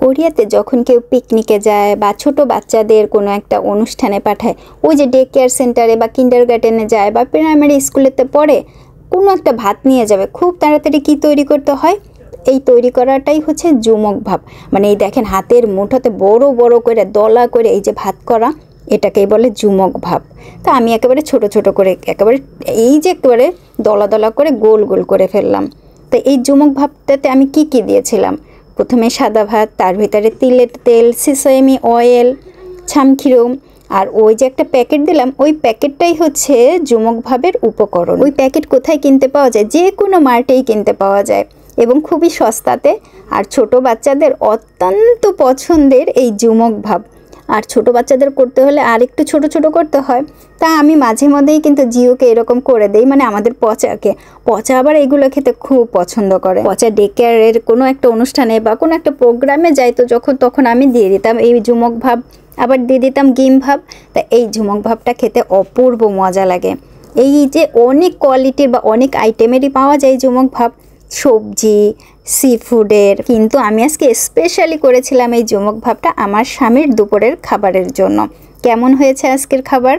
কোরিয়াতে যখন কেউ পিকনিকে যায় বা ছোট বাচ্চাদের কোনো একটা অনুষ্ঠানে পাঠায়, ওই যে ডে কেয়ার সেন্টারে বা কিন্ডারগার্টেনে যায় বা প্রাইমারি স্কুলেতে পড়ে, কোনো একটা ভাত নিয়ে যাবে, খুব তাড়াতাড়ি কি তৈরি করতে হয়? এই তৈরি করাটাই হচ্ছে যুমক ভাব। মানে এই দেখেন হাতের মুঠোতে বড় বড় করে দলা করে এই যে ভাত করা, এটাকেই বলে যুমক ভাব। তা আমি একেবারে ছোট ছোট করে একেবারে এই যে একেবারে দলা দলা করে গোল গোল করে ফেললাম। তো এই যুমক ভাবটাতে আমি কি কি দিয়েছিলাম? প্রথমে সাদা ভাত, তার ভিতরে তিলের তেল, সিসেমি অয়েল, ছামখিরুম, আর ওই যে একটা প্যাকেট দিলাম, ওই প্যাকেটটাই হচ্ছে যুমক ভাবের উপকরণ। ওই প্যাকেট কোথায় কিনতে পাওয়া যায়? যে কোনো মার্টেই কিনতে পাওয়া যায় এবং খুবই সস্তাতে। আর ছোট বাচ্চাদের অত্যন্ত পছন্দের এই যুমক ভাব। আর ছোট বাচ্চাদের করতে হলে আর একটু ছোট ছোট করতে হয়। তা আমি মাঝে মধ্যেই কিন্তু জিওকে এরকম করে দেই, মানে আমাদের পচাকে। পচা আবার এইগুলো খেতে খুব পছন্দ করে। পচা ডে কেয়ারের কোনো একটা অনুষ্ঠানে বা কোনো একটা প্রোগ্রামে যাই তো যখন, তখন আমি দিয়ে দিতাম এই যুমক ভাব, আবার দিয়ে দিতাম গিম ভাব। তা এই যুমক ভাবটা খেতে অপূর্ব মজা লাগে। এই যে অনেক কোয়ালিটির বা অনেক আইটেমেরই পাওয়া যায় যুমক ভাব, সবজি, সি ফুডের। কিন্তু আমি আজকে স্পেশালি করেছিলাম এই যুমক ভাবটা আমার স্বামীর দুপুরের খাবারের জন্য। কেমন হয়েছে আজকের খাবার?